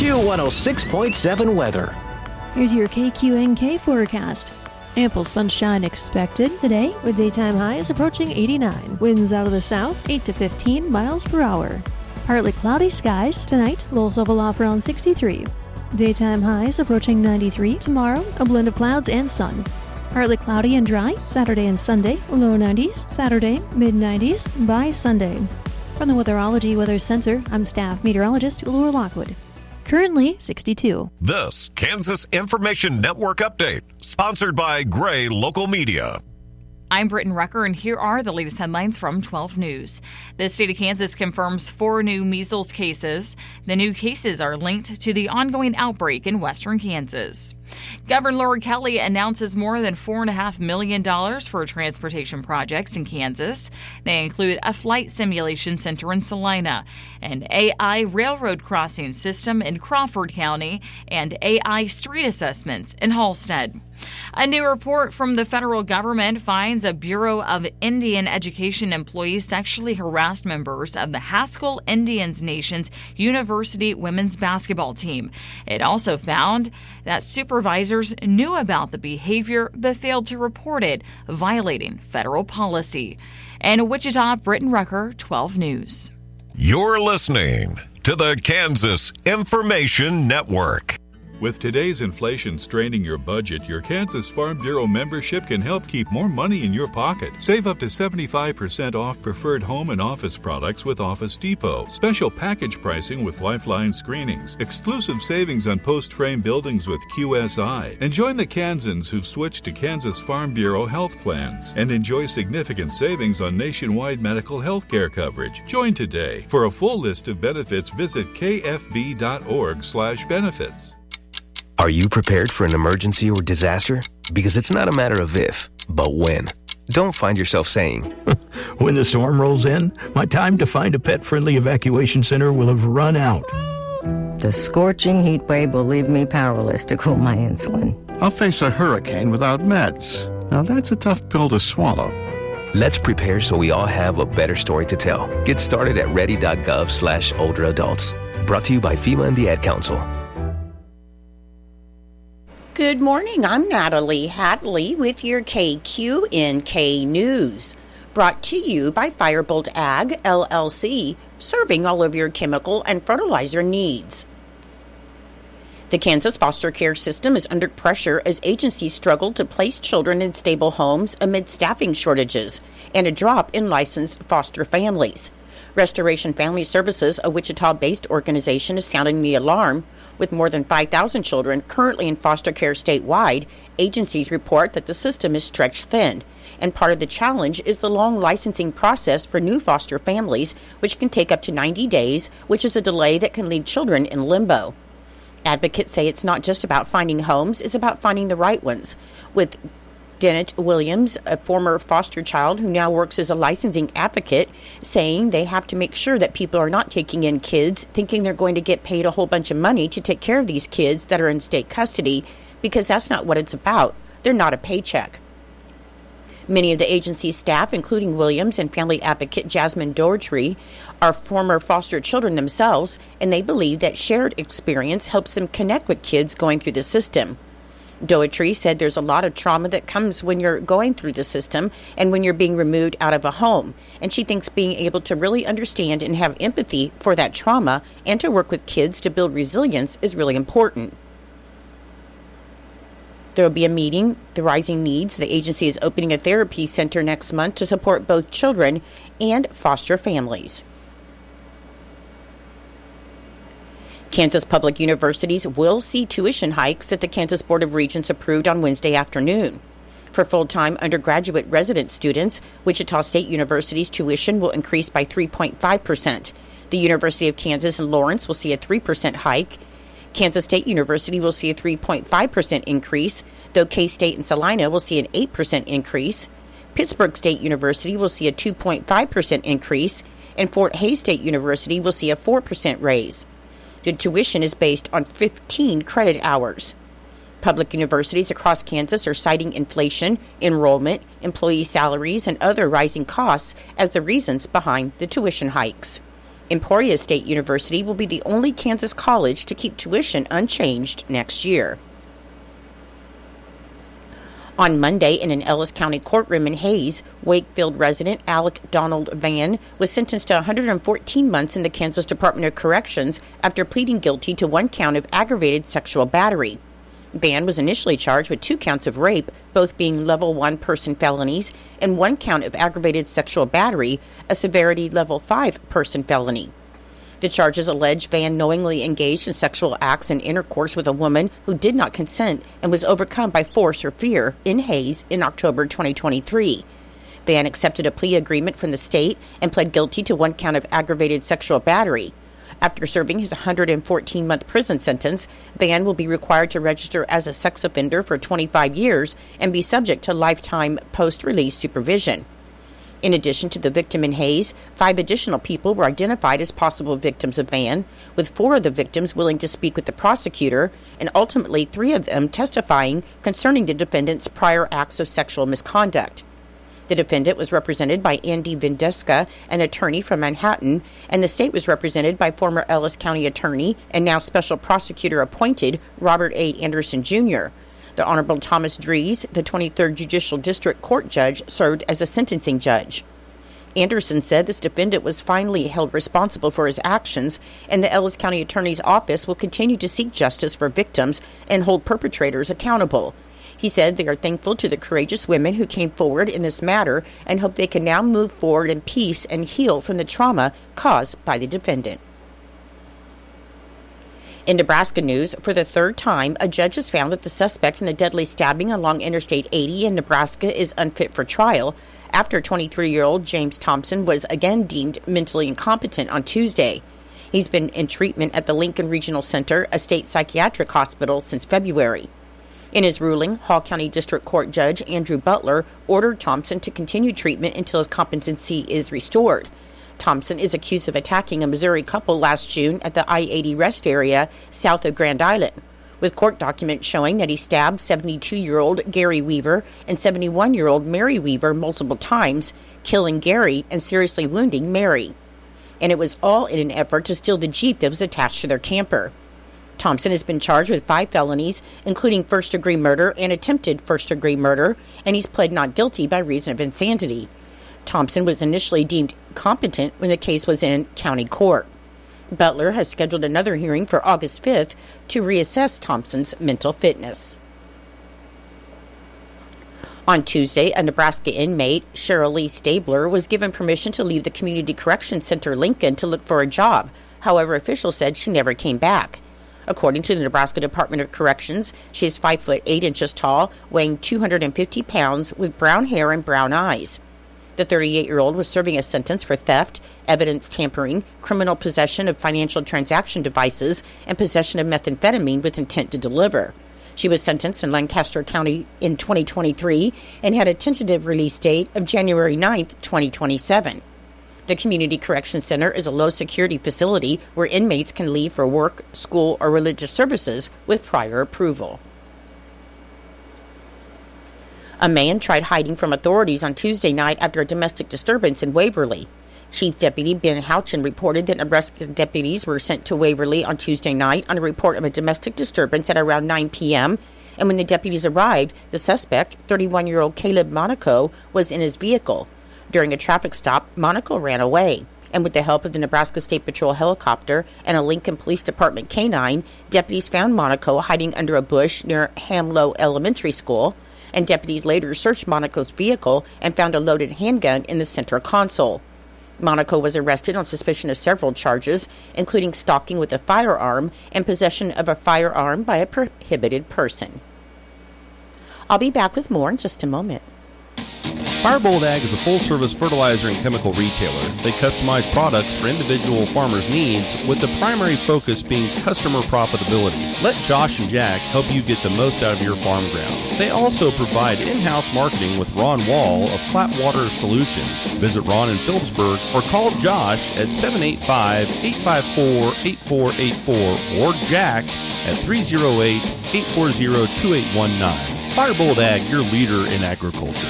Q106.7 weather. Here's your KQNK forecast. Ample sunshine expected today with daytime highs approaching 89. Winds out of the south 8 to 15 miles per hour. Partly cloudy skies tonight. Lows level off around 63. Daytime highs approaching 93. Tomorrow, a blend of clouds and sun. Partly cloudy and dry Saturday and Sunday. Low 90s. Saturday, mid 90s by Sunday. From the Weatherology Weather Center, I'm staff meteorologist Laura Lockwood. Currently 62. This Kansas Information Network update, sponsored by Gray Local Media. I'm Britton Rucker, and here are the latest headlines from 12 News. The state of Kansas confirms 4 new measles cases. The new cases are linked to the ongoing outbreak in western Kansas. Governor Laura Kelly announces more than $4.5 million for transportation projects in Kansas. They include a flight simulation center in Salina, an AI railroad crossing system in Crawford County, and AI street assessments in Halstead. A new report from the federal government finds a Bureau of Indian Education employee sexually harassed members of the Haskell Indians Nation's University women's basketball team. It also found that supervisors knew about the behavior but failed to report it, violating federal policy. In Wichita, Britton Rucker, 12 News. You're listening to the Kansas Information Network. With today's inflation straining your budget, your Kansas Farm Bureau membership can help keep more money in your pocket. Save up to 75% off preferred home and office products with Office Depot. Special package pricing with Lifeline screenings. Exclusive savings on post-frame buildings with QSI. And join the Kansans who've switched to Kansas Farm Bureau health plans. And enjoy significant savings on nationwide medical health care coverage. Join today. For a full list of benefits, visit kfb.org/benefits. Are you prepared for an emergency or disaster? Because it's not a matter of if, but when. Don't find yourself saying, when the storm rolls in, my time to find a pet-friendly evacuation center will have run out. The scorching heat wave will leave me powerless to cool my insulin. I'll face a hurricane without meds. Now that's a tough pill to swallow. Let's prepare so we all have a better story to tell. Get started at ready.gov/older adults. Brought to you by FEMA and the Ad Council. Good morning, I'm Natalie Hadley with your KQNK News. Brought to you by Firebolt Ag, LLC, serving all of your chemical and fertilizer needs. The Kansas foster care system is under pressure as agencies struggle to place children in stable homes amid staffing shortages and a drop in licensed foster families. Restoration Family Services, a Wichita-based organization, is sounding the alarm. With more than 5,000 children currently in foster care statewide, agencies report that the system is stretched thin. And part of the challenge is the long licensing process for new foster families, which can take up to 90 days, which is a delay that can leave children in limbo. Advocates say it's not just about finding homes, it's about finding the right ones. With Dennett Williams, a former foster child who now works as a licensing advocate, saying they have to make sure that people are not taking in kids thinking they're going to get paid a whole bunch of money to take care of these kids that are in state custody, because that's not what it's about. They're not a paycheck. Many of the agency's staff, including Williams and family advocate Jasmine Doherty, are former foster children themselves, and they believe that shared experience helps them connect with kids going through the system. Doherty said there's a lot of trauma that comes when you're going through the system and when you're being removed out of a home. And she thinks being able to really understand and have empathy for that trauma and to work with kids to build resilience is really important. There will be a meeting, The Rising Needs. The agency is opening a therapy center next month to support both children and foster families. Kansas public universities will see tuition hikes that the Kansas Board of Regents approved on Wednesday afternoon. For full-time undergraduate resident students, Wichita State University's tuition will increase by 3.5%. The University of Kansas in Lawrence will see a 3% hike. Kansas State University will see a 3.5% increase, though K-State and Salina will see an 8% increase. Pittsburgh State University will see a 2.5% increase, and Fort Hays State University will see a 4% raise. The tuition is based on 15 credit hours. Public universities across Kansas are citing inflation, enrollment, employee salaries, and other rising costs as the reasons behind the tuition hikes. Emporia State University will be the only Kansas college to keep tuition unchanged next year. On Monday, in an Ellis County courtroom in Hays, Wakefield resident Alec Donald Vann was sentenced to 114 months in the Kansas Department of Corrections after pleading guilty to one count of aggravated sexual battery. Vann was initially charged with 2 counts of rape, both being level 1 person felonies, and 1 count of aggravated sexual battery, a severity level 5 person felony. The charges allege Vann knowingly engaged in sexual acts and intercourse with a woman who did not consent and was overcome by force or fear in Hays in October 2023. Vann accepted a plea agreement from the state and pled guilty to 1 count of aggravated sexual battery. After serving his 114-month prison sentence, Vann will be required to register as a sex offender for 25 years and be subject to lifetime post-release supervision. In addition to the victim in Hays, 5 additional people were identified as possible victims of Vann, with 4 of the victims willing to speak with the prosecutor, and ultimately 3 of them testifying concerning the defendant's prior acts of sexual misconduct. The defendant was represented by Andy Vindeska, an attorney from Manhattan, and the state was represented by former Ellis County attorney and now special prosecutor appointed Robert A. Anderson, Jr. The Honorable Thomas Dries, the 23rd Judicial District Court judge, served as a sentencing judge. Anderson said this defendant was finally held responsible for his actions, and the Ellis County Attorney's Office will continue to seek justice for victims and hold perpetrators accountable. He said they are thankful to the courageous women who came forward in this matter and hope they can now move forward in peace and heal from the trauma caused by the defendant. In Nebraska news, for the 3rd time, a judge has found that the suspect in a deadly stabbing along Interstate 80 in Nebraska is unfit for trial after 23-year-old James Thompson was again deemed mentally incompetent on Tuesday. He's been in treatment at the Lincoln Regional Center, a state psychiatric hospital, since February. In his ruling, Hall County District Court Judge Andrew Butler ordered Thompson to continue treatment until his competency is restored. Thompson is accused of attacking a Missouri couple last June at the I-80 rest area south of Grand Island, with court documents showing that he stabbed 72-year-old Gary Weaver and 71-year-old Mary Weaver multiple times, killing Gary and seriously wounding Mary. And it was all in an effort to steal the Jeep that was attached to their camper. Thompson has been charged with 5 felonies, including first-degree murder and attempted first-degree murder, and he's pled not guilty by reason of insanity. Thompson was initially deemed competent when the case was in county court. Butler has scheduled another hearing for August 5th to reassess Thompson's mental fitness. On Tuesday, a Nebraska inmate, Cheryl Lee Stabler, was given permission to leave the Community Corrections Center Lincoln to look for a job. However, officials said she never came back. According to the Nebraska Department of Corrections, she is 5 foot 8 inches tall, weighing 250 pounds, with brown hair and brown eyes. The 38-year-old was serving a sentence for theft, evidence tampering, criminal possession of financial transaction devices, and possession of methamphetamine with intent to deliver. She was sentenced in Lancaster County in 2023 and had a tentative release date of January 9, 2027. The Community Correction Center is a low-security facility where inmates can leave for work, school, or religious services with prior approval. A man tried hiding from authorities on Tuesday night after a domestic disturbance in Waverly. Chief Deputy Ben Houchin reported that Nebraska deputies were sent to Waverly on Tuesday night on a report of a domestic disturbance at around 9 p.m., and when the deputies arrived, the suspect, 31-year-old Caleb Monaco, was in his vehicle. During a traffic stop, Monaco ran away, and with the help of the Nebraska State Patrol helicopter and a Lincoln Police Department canine, deputies found Monaco hiding under a bush near Hamlow Elementary School, and deputies later searched Monaco's vehicle and found a loaded handgun in the center console. Monaco was arrested on suspicion of several charges, including stalking with a firearm and possession of a firearm by a prohibited person. I'll be back with more in just a moment. Firebolt Ag is a full-service fertilizer and chemical retailer. They customize products for individual farmers' needs, with the primary focus being customer profitability. Let Josh and Jack help you get the most out of your farm ground. They also provide in-house marketing with Ron Wall of Flatwater Solutions. Visit Ron in Phillipsburg or call Josh at 785-854-8484 or Jack at 308-840-2819. Firebolt Ag, your leader in agriculture.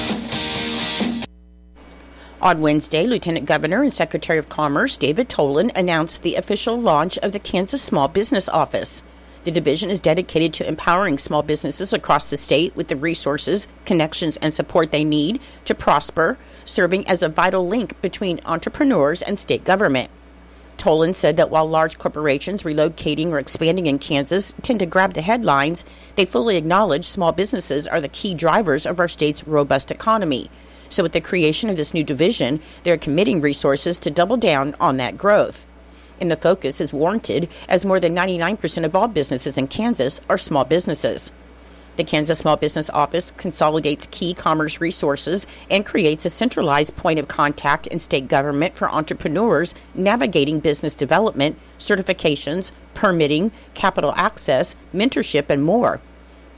On Wednesday, Lieutenant Governor and Secretary of Commerce David Tolan announced the official launch of the Kansas Small Business Office. The division is dedicated to empowering small businesses across the state with the resources, connections, and support they need to prosper, serving as a vital link between entrepreneurs and state government. Tolan said that while large corporations relocating or expanding in Kansas tend to grab the headlines, they fully acknowledge small businesses are the key drivers of our state's robust economy. So with the creation of this new division, they're committing resources to double down on that growth. And the focus is warranted as more than 99% of all businesses in Kansas are small businesses. The Kansas Small Business Office consolidates key commerce resources and creates a centralized point of contact in state government for entrepreneurs navigating business development, certifications, permitting, capital access, mentorship, and more.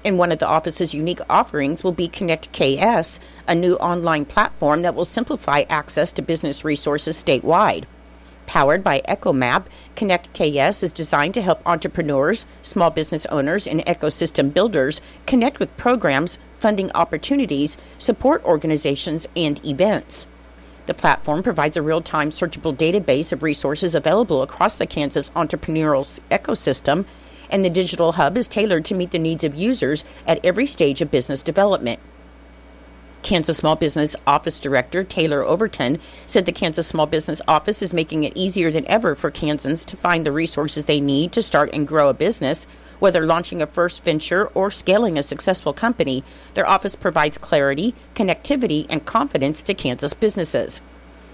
And one of the office's unique offerings will be Connect KS, a new online platform that will simplify access to business resources statewide. Powered by EcoMap, Connect KS is designed to help entrepreneurs, small business owners, and ecosystem builders connect with programs, funding opportunities, support organizations, and events. The platform provides a real-time searchable database of resources available across the Kansas entrepreneurial ecosystem, and the digital hub is tailored to meet the needs of users at every stage of business development. Kansas Small Business Office Director Taylor Overton said the Kansas Small Business Office is making it easier than ever for Kansans to find the resources they need to start and grow a business. Whether launching a first venture or scaling a successful company, their office provides clarity, connectivity, and confidence to Kansas businesses.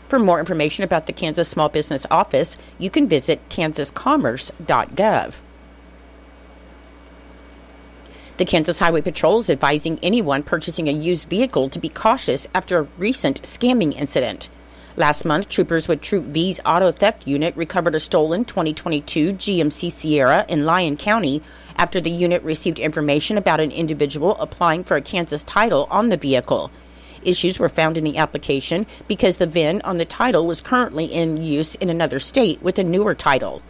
For more information about the Kansas Small Business Office, you can visit kansascommerce.gov. The Kansas Highway Patrol is advising anyone purchasing a used vehicle to be cautious after a recent scamming incident. Last month, troopers with Troop V's auto theft unit recovered a stolen 2022 GMC Sierra in Lyon County after the unit received information about an individual applying for a Kansas title on the vehicle. Issues were found in the application because the VIN on the title was currently in use in another state with a newer title.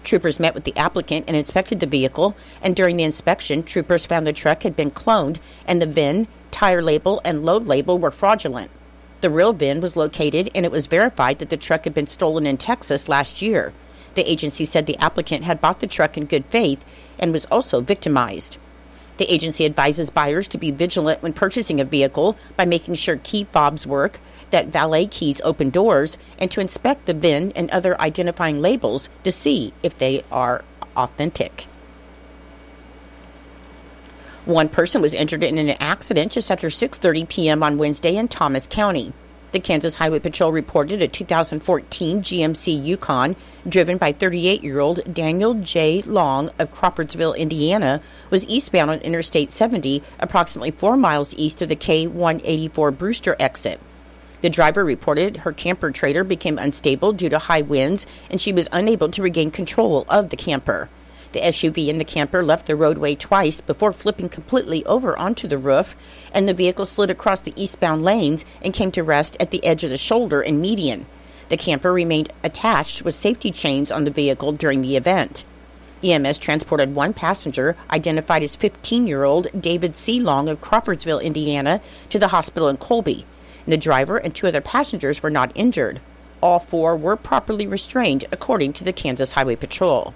Troopers met with the applicant and inspected the vehicle, and during the inspection, troopers found the truck had been cloned and the VIN, tire label, and load label were fraudulent. The real VIN was located, and it was verified that the truck had been stolen in Texas last year. The agency said the applicant had bought the truck in good faith and was also victimized. The agency advises buyers to be vigilant when purchasing a vehicle by making sure key fobs work, that valet keys open doors, and to inspect the VIN and other identifying labels to see if they are authentic. One person was injured in an accident just after 6:30 p.m. on Wednesday in Thomas County. The Kansas Highway Patrol reported a 2014 GMC Yukon, driven by 38-year-old Daniel J. Long of Crawfordsville, Indiana, was eastbound on Interstate 70, approximately 4 miles east of the K-184 Brewster exit. The driver reported her camper trailer became unstable due to high winds, and she was unable to regain control of the camper. The SUV and the camper left the roadway twice before flipping completely over onto the roof, and the vehicle slid across the eastbound lanes and came to rest at the edge of the shoulder and median. The camper remained attached with safety chains on the vehicle during the event. EMS transported one passenger, identified as 15-year-old David C. Long of Crawfordsville, Indiana, to the hospital in Colby. The driver and 2 other passengers were not injured. All 4 were properly restrained, according to the Kansas Highway Patrol.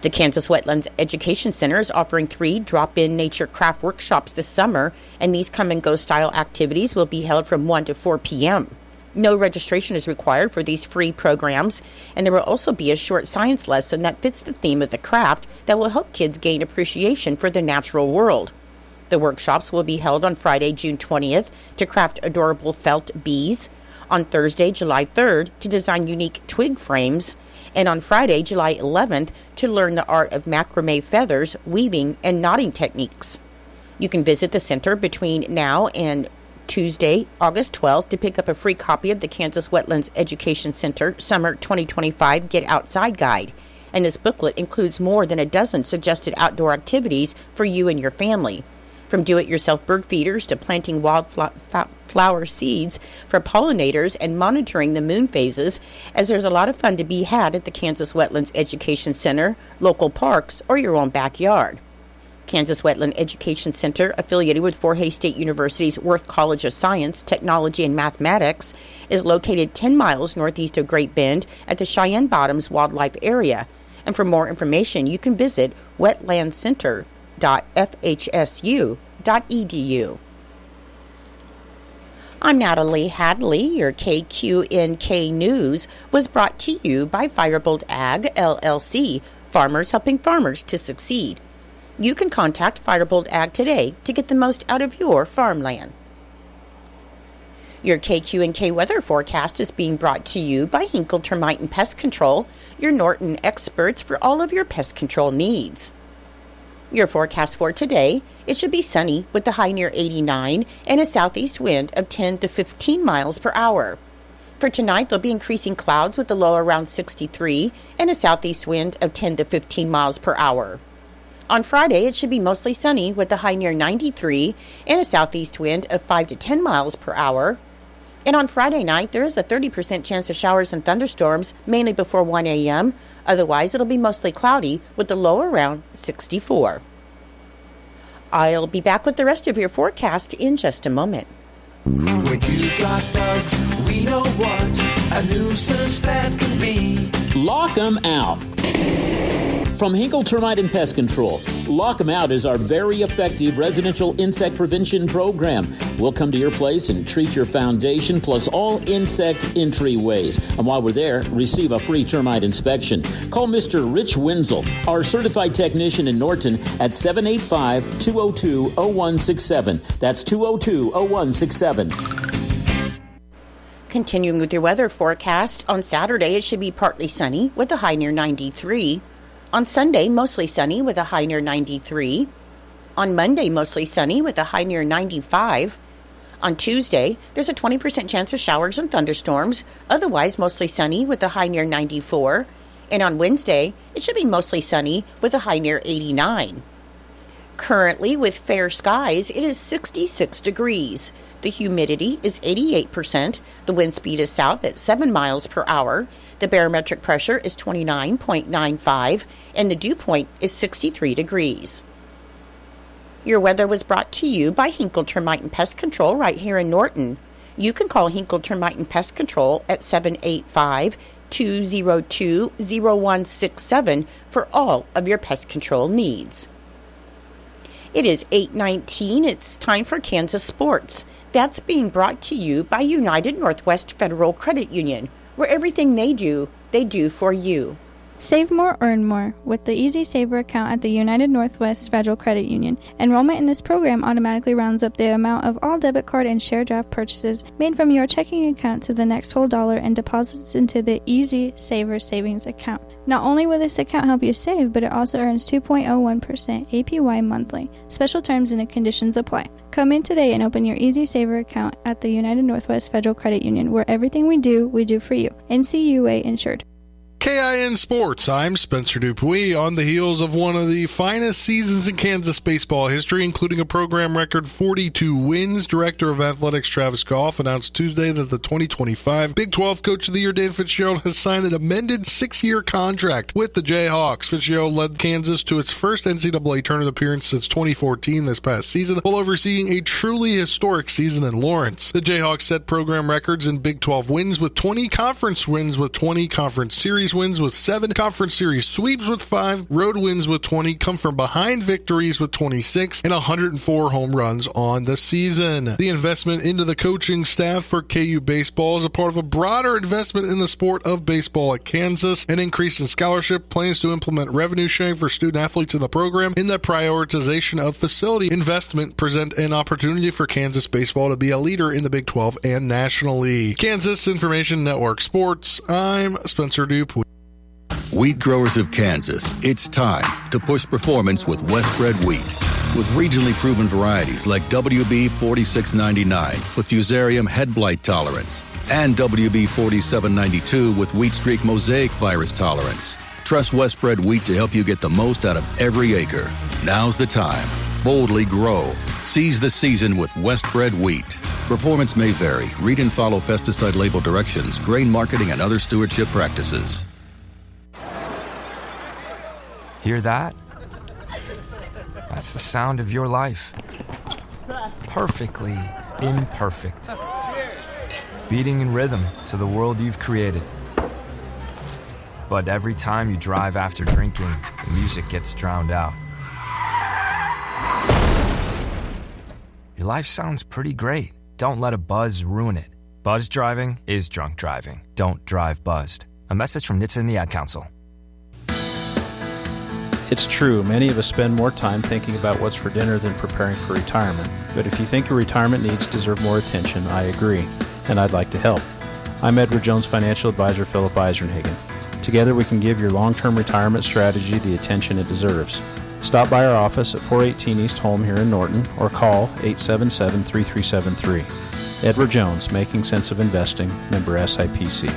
The Kansas Wetlands Education Center is offering 3 drop-in nature craft workshops this summer, and these come-and-go style activities will be held from 1 to 4 p.m. No registration is required for these free programs, and there will also be a short science lesson that fits the theme of the craft that will help kids gain appreciation for the natural world. The workshops will be held on Friday, June 20th, to craft adorable felt bees, on Thursday, July 3rd, to design unique twig frames, and on Friday, July 11th, to learn the art of macrame feathers, weaving, and knotting techniques. You can visit the center between now and Tuesday, August 12th, to pick up a free copy of the Kansas Wetlands Education Center Summer 2025 Get Outside Guide. And this booklet includes more than a dozen suggested outdoor activities for you and your family. From do-it-yourself bird feeders to planting wildflower seeds for pollinators and monitoring the moon phases, as there's a lot of fun to be had at the Kansas Wetlands Education Center, local parks, or your own backyard. Kansas Wetland Education Center, affiliated with Fort Hays State University's Worth College of Science, Technology, and Mathematics, is located 10 miles northeast of Great Bend at the Cheyenne Bottoms Wildlife Area. And for more information, you can visit wetlandcenter.fhsu.edu. I'm Natalie Hadley. Your KQNK News was brought to you by Firebolt Ag, LLC, farmers helping farmers to succeed. You can contact Firebolt Ag today to get the most out of your farmland. Your KQNK weather forecast is being brought to you by Hinkle Termite and Pest Control, your Norton experts for all of your pest control needs. Your forecast for today, it should be sunny with a high near 89 and a southeast wind of 10 to 15 miles per hour. For tonight, there'll be increasing clouds with a low around 63 and a southeast wind of 10 to 15 miles per hour. On Friday, it should be mostly sunny with a high near 93 and a southeast wind of 5 to 10 miles per hour. And on Friday night, there is a 30% chance of showers and thunderstorms, mainly before 1 a.m. Otherwise, it'll be mostly cloudy with a low around 64. I'll be back with the rest of your forecast in just a moment. When you got bugs, we know what a nuisance that can be. Lock 'em out. From Hinkle Termite and Pest Control, Lock 'em Out is our very effective residential insect prevention program. We'll come to your place and treat your foundation plus all insect entryways. And while we're there, receive a free termite inspection. Call Mr. Rich Wenzel, our certified technician in Norton, at 785-202-0167. That's 202-0167. Continuing with your weather forecast, on Saturday it should be partly sunny with a high near 93. On Sunday, mostly sunny with a high near 93. On Monday, mostly sunny with a high near 95. On Tuesday, there's a 20% chance of showers and thunderstorms, otherwise mostly sunny with a high near 94. And on Wednesday, it should be mostly sunny with a high near 89. Currently, with fair skies, it is 66 degrees. The humidity is 88%. The wind speed is south at 7 miles per hour. The barometric pressure is 29.95, and the dew point is 63 degrees. Your weather was brought to you by Hinkle Termite and Pest Control right here in Norton. You can call Hinkle Termite and Pest Control at 785-202-0167 for all of your pest control needs. It is 8:19. It's time for Kansas Sports. That's being brought to you by United Northwest Federal Credit Union, where everything they do for you. Save more, earn more with the Easy Saver account at the United Northwest Federal Credit Union. Enrollment in this program automatically rounds up the amount of all debit card and share draft purchases made from your checking account to the next whole dollar and deposits into the Easy Saver savings account. Not only will this account help you save, but it also earns 2.01% APY monthly. Special terms and conditions apply. Come in today and open your Easy Saver account at the United Northwest Federal Credit Union, where everything we do for you. NCUA insured. KIN Sports, I'm Spencer Dupuis. On the heels of one of the finest seasons in Kansas baseball history, including a program record 42 wins, Director of Athletics Travis Goff announced Tuesday that the 2025 Big 12 Coach of the Year Dan Fitzgerald has signed an amended 6-year contract with the Jayhawks. Fitzgerald led Kansas to its first NCAA tournament appearance since 2014 this past season, while overseeing a truly historic season in Lawrence. The Jayhawks set program records in Big 12 wins with 20, conference wins with 20, conference series wins with 7, conference series sweeps with 5, road wins with 20, come from behind victories with 26, and 104 home runs on the season. The investment into the coaching staff for KU baseball is a part of a broader investment in the sport of baseball at Kansas. An increase in scholarship, plans to implement revenue sharing for student athletes in the program, and the prioritization of facility investment present an opportunity for Kansas baseball to be a leader in the Big 12 and nationally. Kansas Information Network Sports, I'm Spencer Dupuis. Wheat growers of Kansas, it's time to push performance with Westbred wheat. With regionally proven varieties like WB 4699 with Fusarium head blight tolerance and WB 4792 with wheat streak mosaic virus tolerance. Trust Westbred wheat to help you get the most out of every acre. Now's the time. Boldly grow. Seize the season with Westbred wheat. Performance may vary. Read and follow pesticide label directions, grain marketing, and other stewardship practices. Hear that? That's the sound of your life. Perfectly imperfect. Beating in rhythm to the world you've created. But every time you drive after drinking, the music gets drowned out. Your life sounds pretty great. Don't let a buzz ruin it. Buzz driving is drunk driving. Don't drive buzzed. A message from NHTSA and the Ad Council. It's true, many of us spend more time thinking about what's for dinner than preparing for retirement. But if you think your retirement needs deserve more attention, I agree, and I'd like to help. I'm Edward Jones Financial Advisor Philip Eisenhagen. Together we can give your long-term retirement strategy the attention it deserves. Stop by our office at 418 East Holm here in Norton or call 877-3373. Edward Jones, Making Sense of Investing, member SIPC.